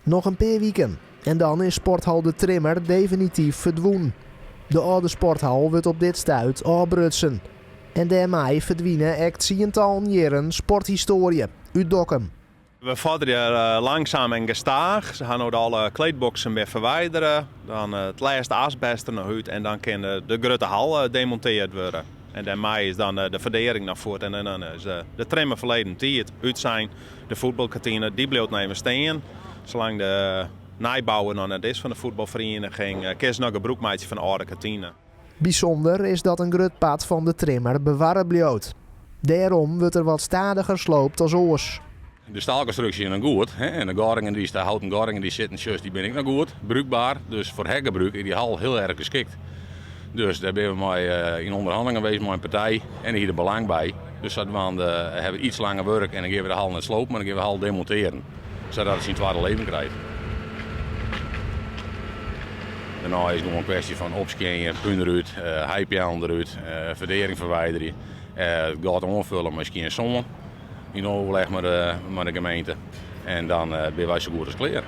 Nog een paar weken en dan is sporthal De Trimmer definitief verdwenen. De oude sporthal wordt op dit stuit afbrutsen. En daarmee verdwijnen echt tientallen jaren sporthistorie uit Dokkum. We vorderen langzaam en gestaag. Ze gaan nu alle kleedboxen weer verwijderen. Dan het laatste asbest er nog uit en dan kan de grote hal demonteerd worden. En daarmee is dan de verdering naar voren. En dan is de trimmer verleden tijd uit zijn. De voetbalkantine die blijft nemen staan. Zolang de nijbouwer nog net is van de voetbalvereniging, kies nog een broekmaatje van de oude kantine. Bijzonder is dat een groot pad van De Trimmer bewaren blijft. Daarom wordt er wat stadiger sloopt als oors. De staalconstructie is nog goed. Hè? En de garingen, de houten garingen die zitten, die ben ik nog goed. Bruikbaar. Dus voor hekkenbruik is die hal heel erg geschikt. Dus daar ben we mee in onderhandelingen geweest met een partij en hier de belang bij. Dus dat we hebben iets langer werk en dan geven we de hal net slopen, maar dan geven we de hal demonteren. Zodat het zijn tweede leven krijgt. Daarna is het nog een kwestie van opscannen, punten eruit, heipjalen eruit, verdering verwijderen. Het gaat omvullen misschien in sommen. In overleg met de gemeente. En dan ben wij zo goed als klaar.